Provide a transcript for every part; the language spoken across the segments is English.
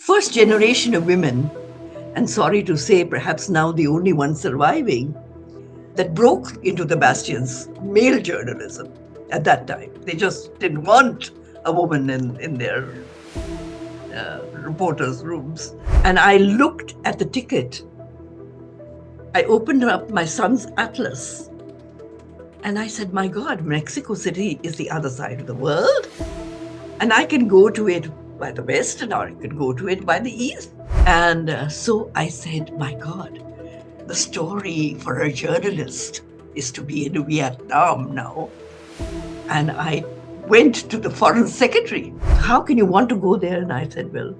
first generation of women, and sorry to say, perhaps now the only one surviving, that broke into the bastions, male journalism at that time. They just didn't want a woman in their reporters' rooms. And I looked at the ticket. I opened up my son's atlas and I said, my God, Mexico City is the other side of the world. And I can go to it by the west and or I can go to it by the east. And so I said, my God, the story for a journalist is to be in Vietnam now. And I went to the foreign secretary. How can you want to go there? And I said, well,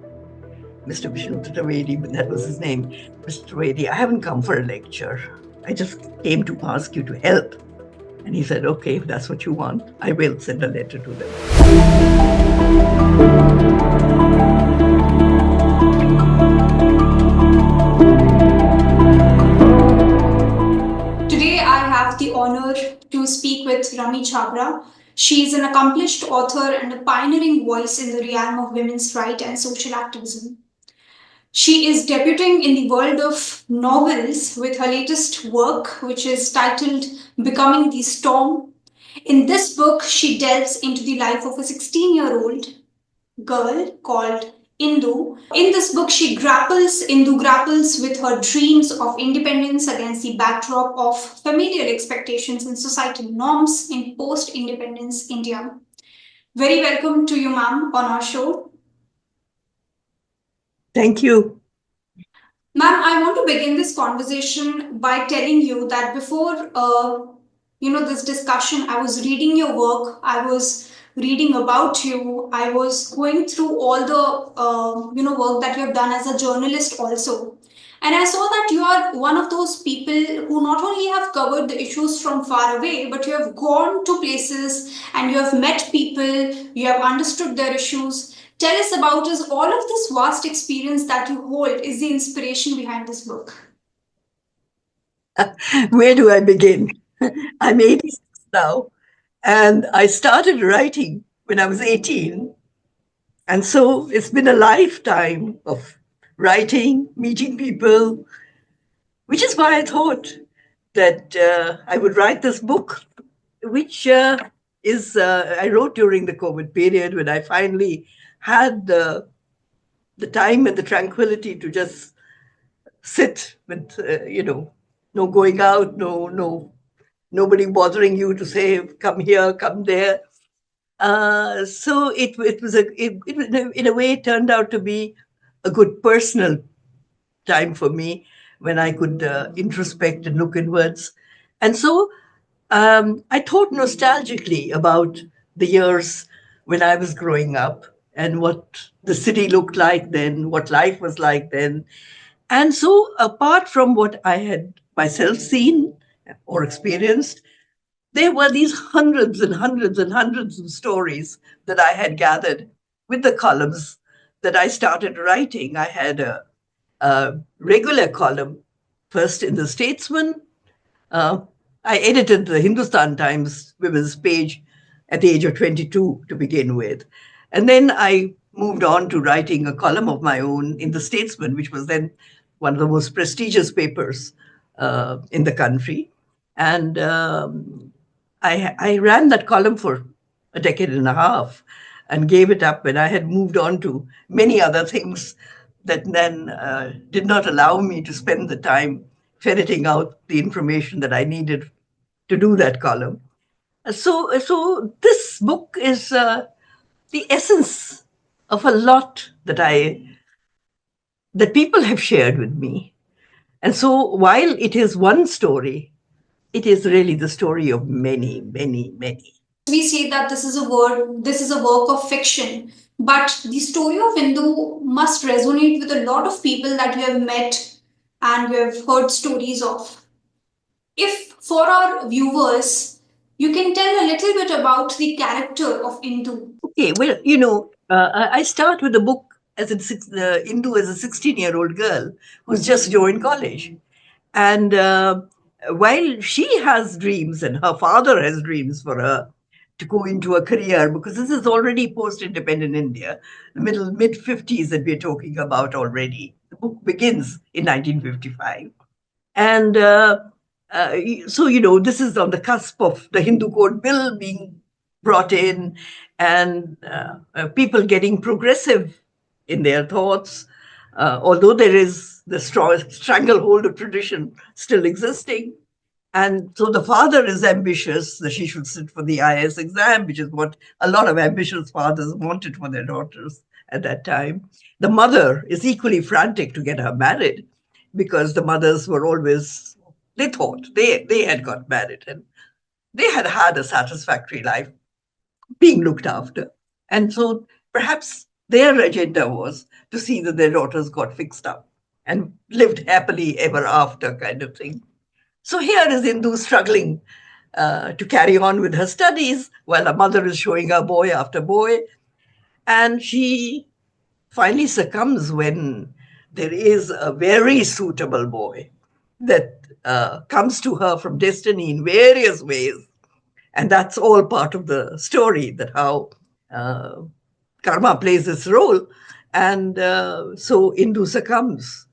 Mr. Vishnu Trivedi, but that was his name. Mr. Trivedi, I haven't come for a lecture. I just came to ask you to help. And he said, okay, if that's what you want, I will send a letter to them. Today, I have the honor to speak with Rami Chhabra. She is an accomplished author and a pioneering voice in the realm of women's rights and social activism. She is debuting in the world of novels with her latest work, which is titled Becoming the Storm. In this book, she delves into the life of a 16-year-old girl called Indu. In this book, Indu grapples with her dreams of independence against the backdrop of familial expectations and societal norms in post-independence India. Very welcome to you, ma'am, on our show. Thank you. Ma'am, I want to begin this conversation by telling you that before this discussion, I was reading your work. I was reading about you. I was going through all the work that you have done as a journalist also. And I saw that you are one of those people who not only have covered the issues from far away, but you have gone to places and you have met people, you have understood their issues. Tell us about us. All of this vast experience that you hold is the inspiration behind this book. Where do I begin? I'm 86 now, and I started writing when I was 18. And so it's been a lifetime of writing, meeting people, which is why I thought that I would write this book, which I wrote during the COVID period when I finally had the time and the tranquility to just sit with, no going out, nobody bothering you to say, come here, come there. So it was in a way, it turned out to be a good personal time for me when I could introspect and look inwards. And so I thought nostalgically about the years when I was growing up and what the city looked like then, what life was like then. And so apart from what I had myself seen or experienced, there were these hundreds and hundreds and hundreds of stories that I had gathered with the columns that I started writing. I had a regular column, first in the Statesman. I edited the Hindustan Times women's page at the age of 22 to begin with. And then I moved on to writing a column of my own in the Statesman, which was then one of the most prestigious papers in the country. And I ran that column for a decade and a half and gave it up when I had moved on to many other things that then did not allow me to spend the time ferreting out the information that I needed to do that column. So this book is the essence of a lot that people have shared with me. And so while it is one story, it is really the story of many, many, many. We say that this is a work of fiction, but the story of Indu must resonate with a lot of people that you have met and you have heard stories of. If for our viewers, you can tell a little bit about the character of Indu. Okay, well, I start with the book as Indu as a 16-year-old girl who's just joined college. And while she has dreams and her father has dreams for her, to go into a career, because this is already post-independent India, the mid 50s that we're talking about already. The book begins in 1955. And so, this is on the cusp of the Hindu Code Bill being brought in, and people getting progressive in their thoughts, although there is the strong stranglehold of tradition still existing. And so the father is ambitious that she should sit for the IS exam, which is what a lot of ambitious fathers wanted for their daughters at that time. The mother is equally frantic to get her married, because the mothers were always, they thought they had got married and they had had a satisfactory life being looked after. And so perhaps their agenda was to see that their daughters got fixed up and lived happily ever after, kind of thing. So here is Indu struggling to carry on with her studies while her mother is showing her boy after boy. And she finally succumbs when there is a very suitable boy that comes to her from destiny in various ways. And that's all part of the story, that how uh, karma plays its role. And so Indu succumbs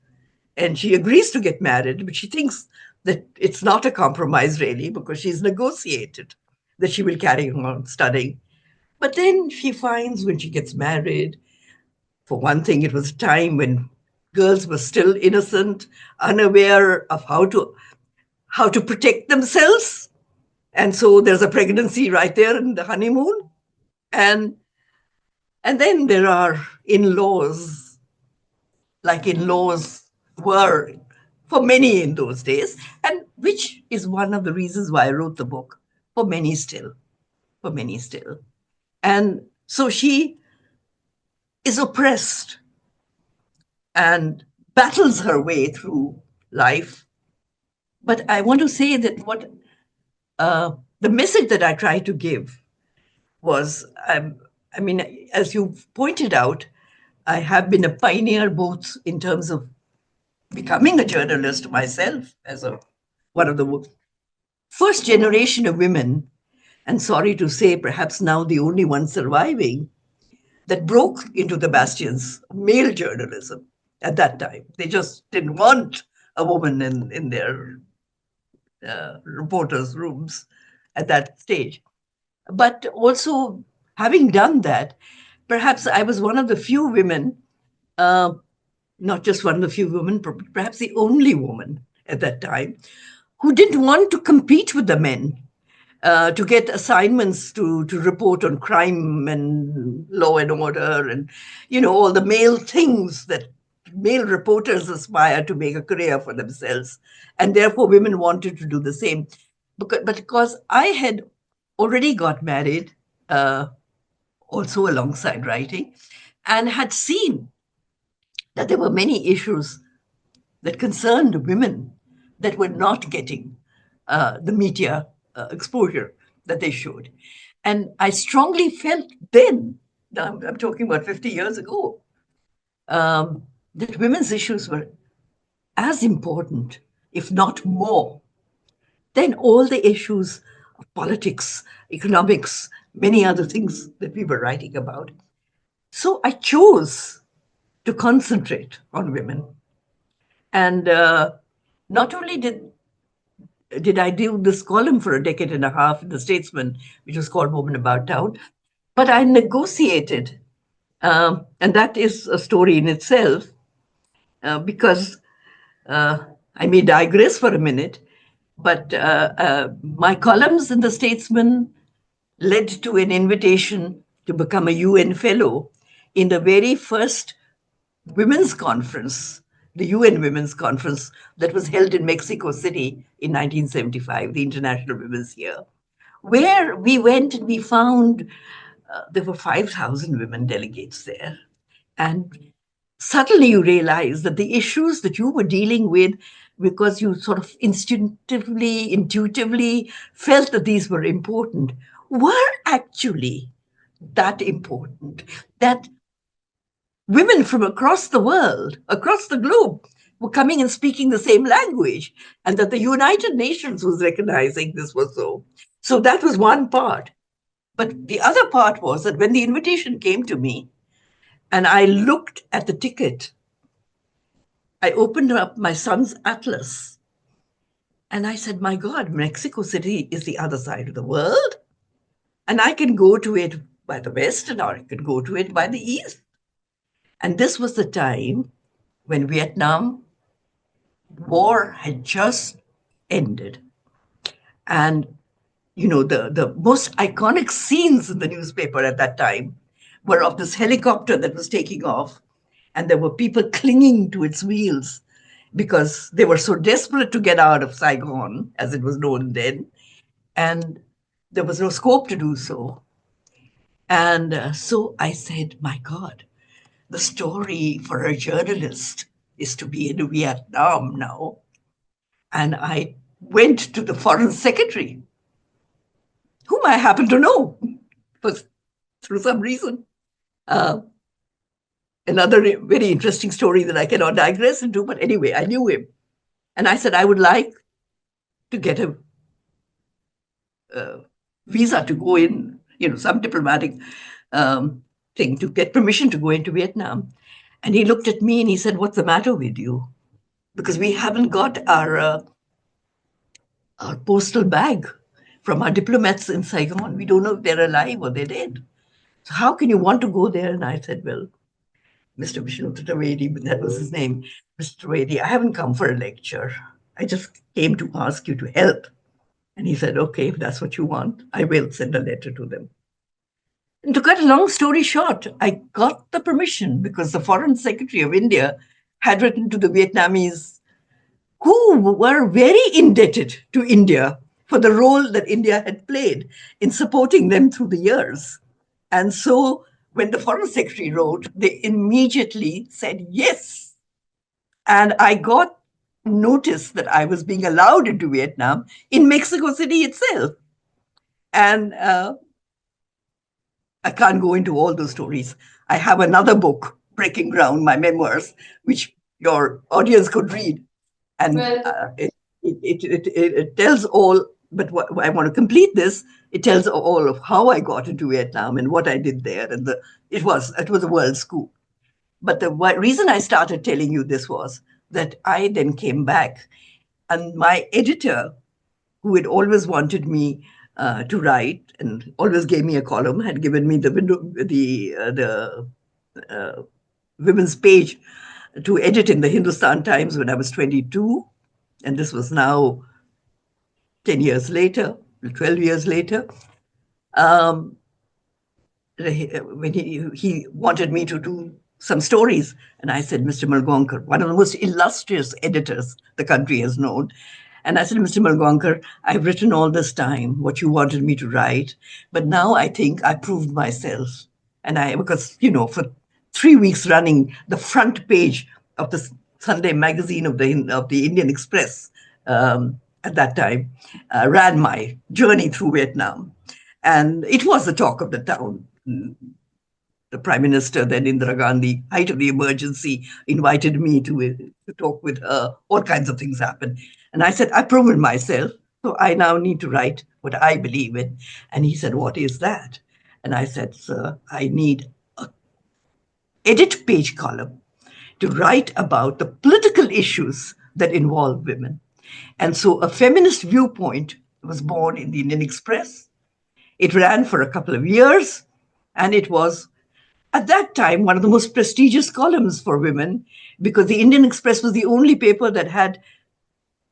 and she agrees to get married, but she thinks that it's not a compromise really, because she's negotiated that she will carry on studying. But then she finds when she gets married, for one thing, it was a time when girls were still innocent, unaware of how to protect themselves. And so there's a pregnancy right there in the honeymoon. And and then there are in-laws, like in-laws were for many in those days, and which is one of the reasons why I wrote the book, for many still, for many still. And so she is oppressed and battles her way through life. But I want to say that the message that I tried to give was, I mean, as you pointed out, I have been a pioneer both in terms of becoming a journalist myself as a one of the first generation of women, and sorry to say, perhaps now the only one surviving, that broke into the bastions of male journalism at that time. They just didn't want a woman in their reporters' rooms at that stage. But also, having done that, perhaps I was one of the few women, uh, not just one of the few women, perhaps the only woman at that time, who didn't want to compete with the men to get assignments to report on crime and law and order and, all the male things that male reporters aspire to make a career for themselves. And therefore, women wanted to do the same. Because I had already got married, also alongside writing, and had seen that there were many issues that concerned women that were not getting the media exposure that they should. And I strongly felt then, I'm talking about 50 years ago, that women's issues were as important, if not more, than all the issues of politics, economics, many other things that we were writing about. So I chose to concentrate on women. And not only did I do this column for a decade and a half in the Statesman, which was called Woman About Town, but I negotiated, and that is a story in itself, because uh, I may digress for a minute, but my columns in the Statesman led to an invitation to become a UN fellow in the very first women's conference, the UN Women's Conference that was held in Mexico City in 1975, the International Women's Year, where we went and we found there were 5,000 women delegates there. And suddenly you realize that the issues that you were dealing with, because you sort of intuitively felt that these were important, were actually that important, that women from across the world, across the globe, were coming and speaking the same language, and that the United Nations was recognizing this was so. So that was one part. But the other part was that when the invitation came to me and I looked at the ticket, I opened up my son's atlas and I said, my God, Mexico City is the other side of the world. And I can go to it by the west and or I can go to it by the east. And this was the time when Vietnam war had just ended. And, the most iconic scenes in the newspaper at that time were of this helicopter that was taking off. And there were people clinging to its wheels because they were so desperate to get out of Saigon, as it was known then. And there was no scope to do so. And so I said, my God, the story for a journalist is to be in Vietnam now. And I went to the foreign secretary, whom I happen to know for, through some reason. Uh, Another very interesting story that I cannot digress into, but anyway, I knew him. And I said, I would like to get a visa to go in, some diplomatic um, thing to get permission to go into Vietnam. And he looked at me and he said, what's the matter with you? Because we haven't got our postal bag from our diplomats in Saigon. We don't know if they're alive or they're dead. So how can you want to go there? And I said, well, Mr. Vishnu Trivedi, that was his name, Mr. Trivedi, I haven't come for a lecture. I just came to ask you to help. And he said, okay, if that's what you want, I will send a letter to them. And to cut a long story short, I got the permission because the Foreign Secretary of India had written to the Vietnamese who were very indebted to India for the role that India had played in supporting them through the years. And so when the Foreign Secretary wrote, they immediately said yes. And I got notice that I was being allowed into Vietnam in Mexico City itself. And I can't go into all those stories. I have another book, Breaking Ground, my memoirs, which your audience could read. And Well, it tells all, but what, I want to complete this. It tells all of how I got into Vietnam and what I did there. And it was a world scoop. But the reason I started telling you this was that I then came back, and my editor, who had always wanted me to write and always gave me a column, had given me the women's page to edit in the Hindustan Times when I was 22, and this was now 10 years later, 12 years later. Um, when he wanted me to do some stories, and I said, Mr. Malgonkar, one of the most illustrious editors the country has known, and I said, Mr. Malgonkar, I've written all this time what you wanted me to write, but now I think I proved myself. Because, for 3 weeks running, the front page of the Sunday magazine of the Indian Express at that time ran my journey through Vietnam. And it was the talk of the town. The Prime Minister, then Indira Gandhi, height of the emergency, invited me to talk with her. All kinds of things happened. And I said, I've proven myself, so I now need to write what I believe in. And he said, what is that? And I said, sir, I need an edit page column to write about the political issues that involve women. And so a feminist viewpoint was born in the Indian Express. It ran for a couple of years, and it was, at that time, one of the most prestigious columns for women, because the Indian Express was the only paper that had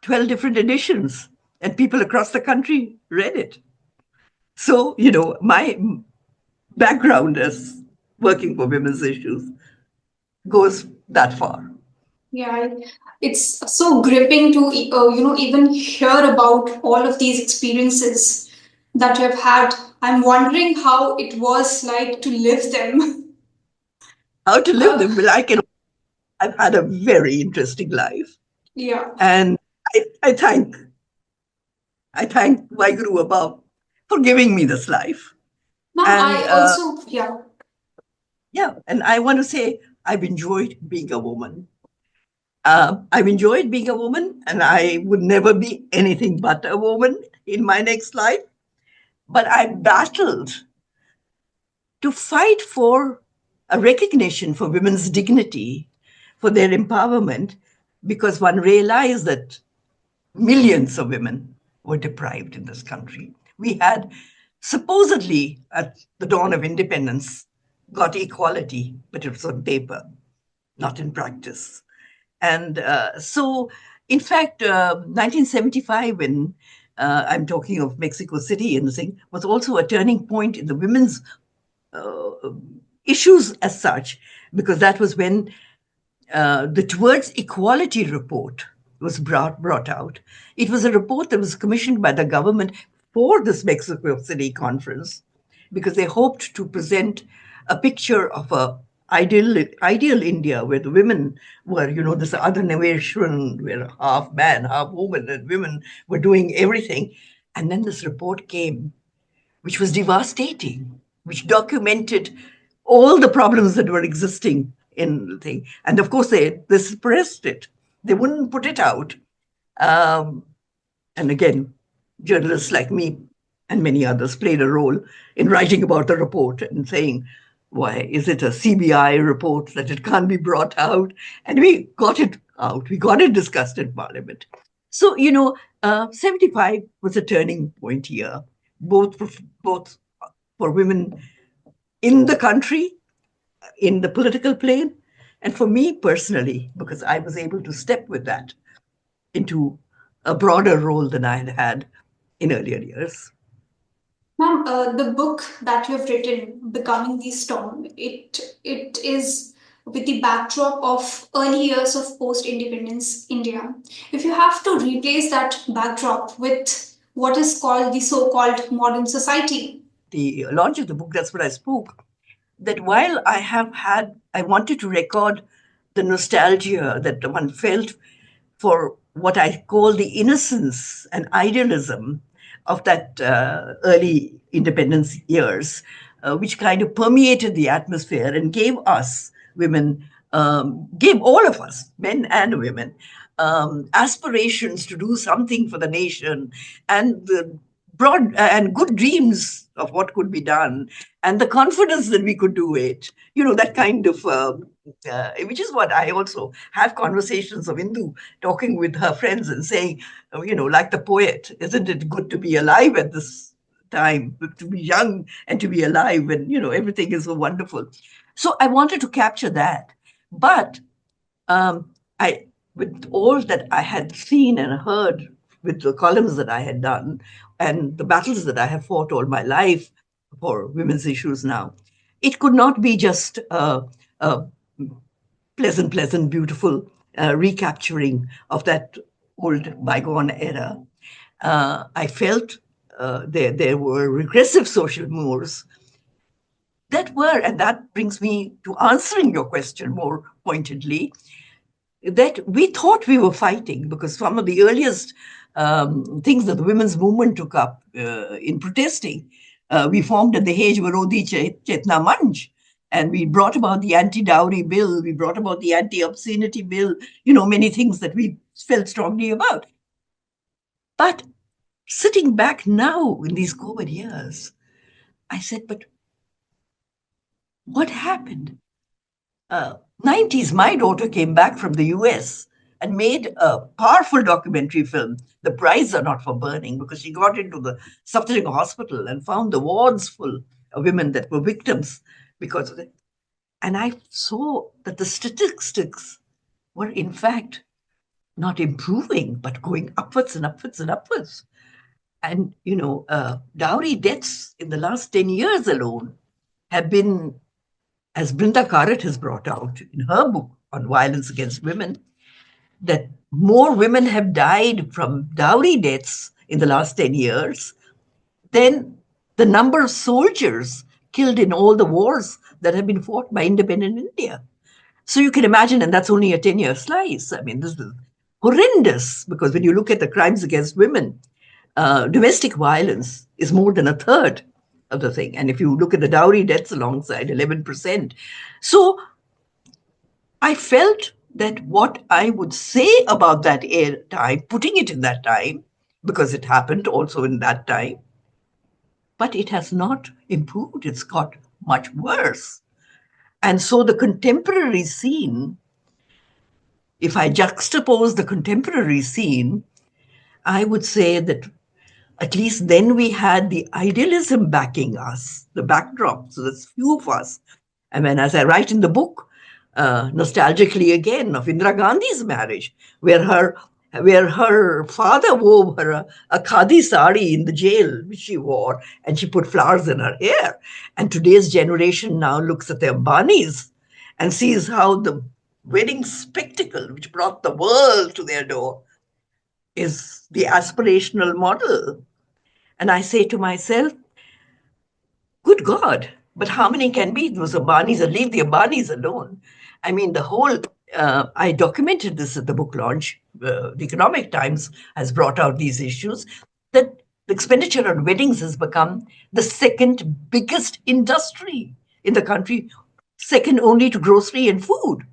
12 different editions, and people across the country read it. So, my background as working for women's issues goes that far. yeah, it's so gripping to even hear about all of these experiences that you have had. I'm wondering how it was like to live them. How to live Uh, them? Well, I've had a very interesting life, yeah. and I, I thank I thank my guru above for giving me this life. Now And I also, yeah. yeah, and I want to say I've enjoyed being a woman. I've enjoyed being a woman, and I would never be anything but a woman in my next life. But I battled to fight for a recognition for women's dignity, for their empowerment, because one realized that millions of women were deprived in this country. We had supposedly, at the dawn of independence, got equality, but it was on paper, not in practice. And in fact, 1975, when I'm talking of Mexico City and the thing, was also a turning point in the women's uh, issues as such, because that was when the Towards Equality report was brought out. It was a report that was commissioned by the government for this Mexico City conference because they hoped to present a picture of a ideal India where the women were, this other nation where half man, half woman, and women were doing everything. And then this report came, which was devastating, which documented all the problems that were existing in the thing. And of course, they suppressed it. They wouldn't put it out. Um, and again, journalists like me and many others played a role in writing about the report and saying, why is it a CBI report that it can't be brought out? And we got it out. We got it discussed in Parliament. So, 75 was a turning point year, both for women in the country, in the political plane, and for me personally, because I was able to step with that into a broader role than I had had in earlier years. Ma'am, the book that you have written, Becoming the Storm, it is with the backdrop of early years of post-independence India. If you have to replace that backdrop with what is called the so-called modern society, The launch of the book, that's what I spoke, that while I wanted to record the nostalgia that one felt for what I call the innocence and idealism of that early independence years, which kind of permeated the atmosphere and gave us women, gave all of us, men and women, aspirations to do something for the nation and the broad and good dreams of what could be done and the confidence that we could do it, that kind of which is what I also have conversations of Indu talking with her friends and saying, like the poet, isn't it good to be alive at this time, to be young and to be alive, and everything is so wonderful. So I wanted to capture that, but I, with all that I had seen and heard, with the columns that I had done, and the battles that I have fought all my life for women's issues now, it could not be just a pleasant, beautiful recapturing of that old bygone era. I felt there were regressive social mores and that brings me to answering your question more pointedly, that we thought we were fighting because some of the earliest things that the women's movement took up in protesting, we formed at the Hej Varodi Chetna Manch. And we brought about the anti-dowry bill, we brought about the anti-obscenity bill, many things that we felt strongly about. But sitting back now in these COVID years, I said, but what happened? 90s, my daughter came back from the US and made a powerful documentary film. The Brides Are Not for Burning, because she got into the suffering hospital and found the wards full of women that were victims because of it. And I saw that the statistics were, in fact, not improving, but going upwards and upwards and upwards. And, dowry deaths in the last 10 years alone have been, as Brinda Karat has brought out in her book on violence against women, that more women have died from dowry deaths in the last 10 years than the number of soldiers killed in all the wars that have been fought by independent India. So you can imagine, and that's only a 10-year slice. I mean, this is horrendous because when you look at the crimes against women, domestic violence is more than a third of the thing. And if you look at the dowry deaths alongside, 11%. So I felt that what I would say about that time, putting it in that time, because it happened also in that time, but it has not improved. It's got much worse. And so the contemporary scene, if I juxtapose the contemporary scene, I would say that at least then we had the idealism backing us, the backdrop. So there's few of us. I mean, as I write in the book, nostalgically again of Indira Gandhi's marriage, where her father wore her a khadi sari in the jail, which she wore, and she put flowers in her hair. And today's generation now looks at the Ambanis and sees how the wedding spectacle, which brought the world to their door, is the aspirational model. And I say to myself, good God, but how many can be those Ambanis, and leave the Ambanis alone? I mean, I documented this at the book launch. The Economic Times has brought out these issues that the expenditure on weddings has become the second biggest industry in the country, second only to grocery and food.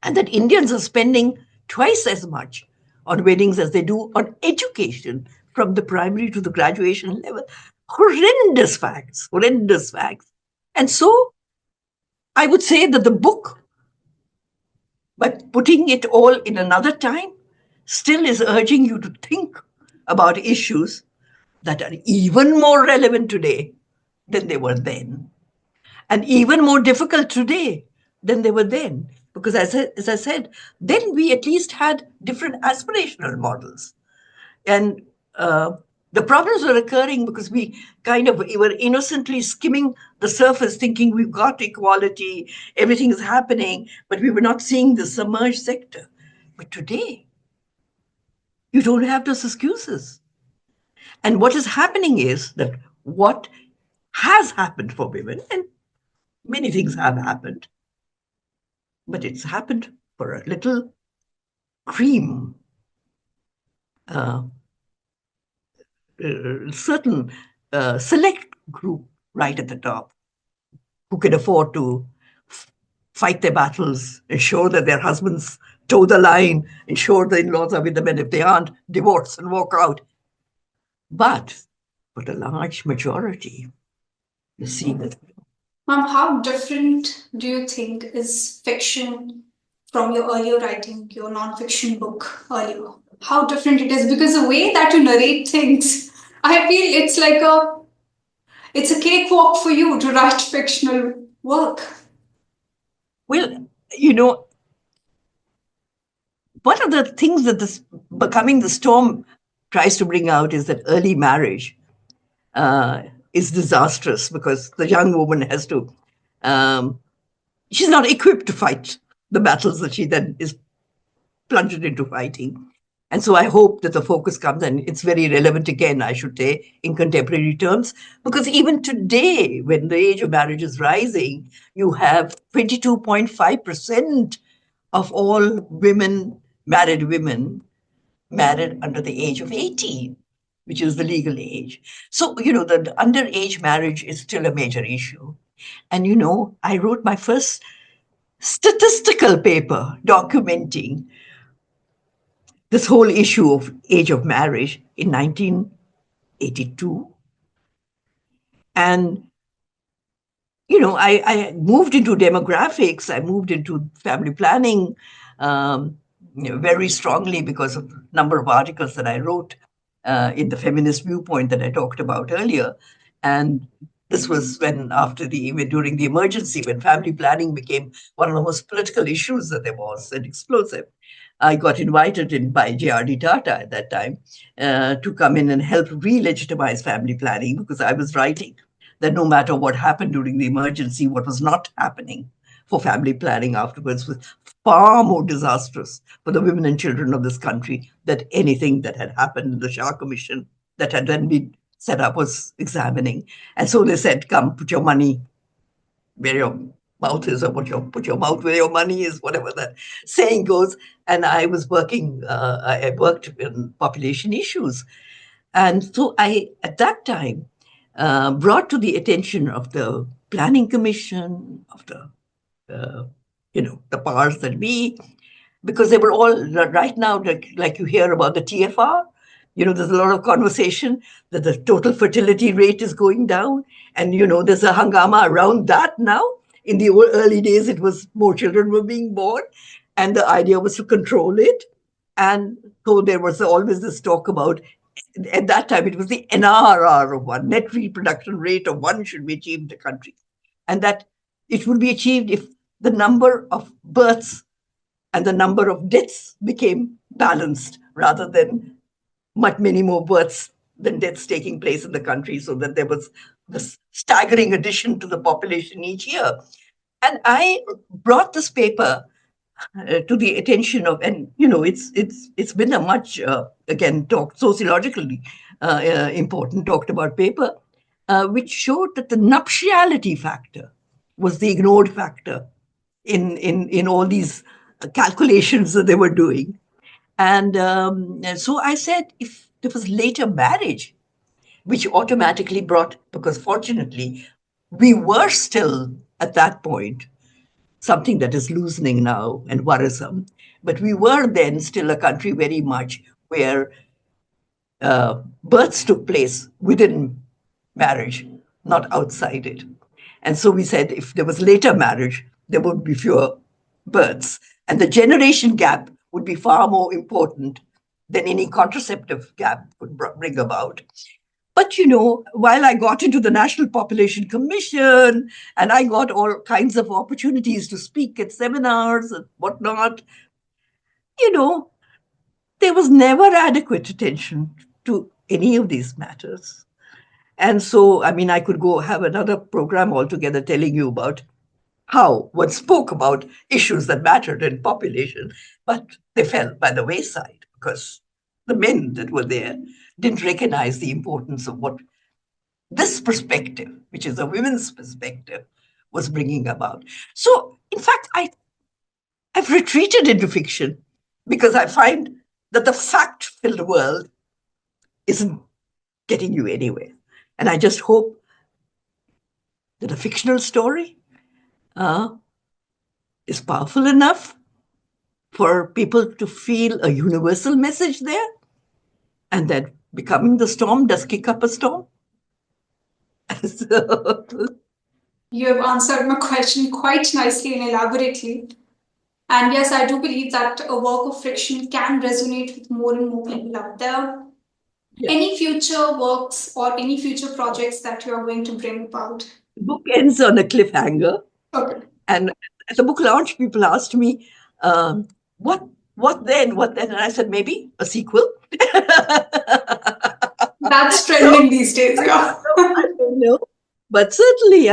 And that Indians are spending twice as much on weddings as they do on education from the primary to the graduation level. Horrendous facts, horrendous facts. And so I would say that the book, by putting it all in another time, still is urging you to think about issues that are even more relevant today than they were then, and even more difficult today than they were then. Because as I said, then we at least had different aspirational models. And the problems were occurring because we were innocently skimming the surface, thinking we've got equality, everything is happening, but we were not seeing the submerged sector. But today, you don't have those excuses. And what is happening is that what has happened for women, and many things have happened, but it's happened for a little cream, uh, certain select group right at the top who can afford to fight their battles, ensure that their husbands toe the line, ensure the in-laws are with them, and if they aren't, divorce and walk out. But for the large majority, you see that. Ma'am, how different do you think is fiction from your earlier writing, your non-fiction book earlier? How different it is, because the way that you narrate things, I feel it's a cakewalk for you to write fictional work. Well, you know, one of the things that this Becoming the Storm tries to bring out is that early marriage is disastrous because the young woman has to, she's not equipped to fight the battles that she then is plunged into fighting. And so I hope that the focus comes, and it's very relevant again, I should say, in contemporary terms, because even today, when the age of marriage is rising, you have 22.5% of all married women, married under the age of 18, which is the legal age. So, the underage marriage is still a major issue. And, I wrote my first statistical paper documenting this whole issue of age of marriage in 1982. And, I moved into demographics, I moved into family planning very strongly because of the number of articles that I wrote in the feminist viewpoint that I talked about earlier. And this was during the emergency, when family planning became one of the most political issues that there was, and explosive. I got invited in by J.R.D. Tata at that time to come in and help re-legitimize family planning, because I was writing that no matter what happened during the emergency, what was not happening for family planning afterwards was far more disastrous for the women and children of this country than anything that had happened in the Shah Commission that had then been set up was examining. And so they said, come, put your money where your mouth is, or put your mouth where your money is, whatever that saying goes. And I worked in population issues. And so at that time, brought to the attention of the Planning Commission, of the powers that be, because they were all right now, like you hear about the TFR, There's a lot of conversation that the total fertility rate is going down. And, there's a hangama around that now. In the early days, it was more children were being born. And the idea was to control it. And so there was always this talk about, at that time, it was the NRR of one, net reproduction rate of one should be achieved in the country. And that it would be achieved if the number of births and the number of deaths became balanced rather than many more births than deaths taking place in the country, so that there was this staggering addition to the population each year. And I brought this paper to the attention of, and it's been a much again talked sociologically important talked about paper, which showed that the nuptiality factor was the ignored factor in all these calculations that they were doing. And so I said, if there was later marriage, which automatically brought, because fortunately, we were still at that point something that is loosening now and worrisome, but we were then still a country very much where births took place within marriage, not outside it. And so we said if there was later marriage, there would be fewer births. And the generation gap would be far more important than any contraceptive gap would bring about. But, while I got into the National Population Commission and I got all kinds of opportunities to speak at seminars and whatnot, there was never adequate attention to any of these matters. And so, I could go have another program altogether telling you about how one spoke about issues that mattered in population, but they fell by the wayside because the men that were there didn't recognize the importance of what this perspective, which is a women's perspective, was bringing about. So, in fact, I've retreated into fiction because I find that the fact-filled world isn't getting you anywhere. And I just hope that a fictional story is powerful enough for people to feel a universal message there, and that becoming the storm does kick up a storm. So, You have answered my question quite nicely and elaborately. And yes, I do believe that a work of fiction can resonate with more and more people out there. yeah. Any future works or any future projects that you are going to bring about? The book ends on a cliffhanger. Okay. And at the book launch, people asked me, what then? What then? And I said, maybe a sequel. That's trending these days, yeah. I don't know. But certainly,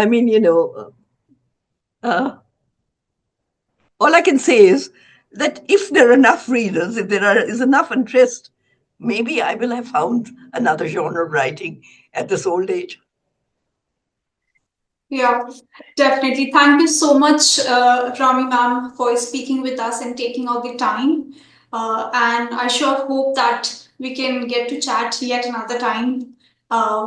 all I can say is that if there are enough readers, if is enough interest, maybe I will have found another genre of writing at this old age. Yeah, definitely. Thank you so much, Rami ma'am, for speaking with us and taking out the time. And I sure hope that we can get to chat yet another time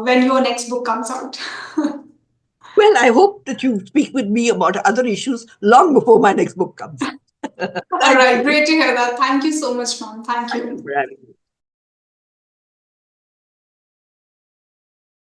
when your next book comes out. Well, I hope that you speak with me about other issues long before my next book comes. All right, great to hear that. Thank you so much, ma'am. Thank you. Thank you for having me.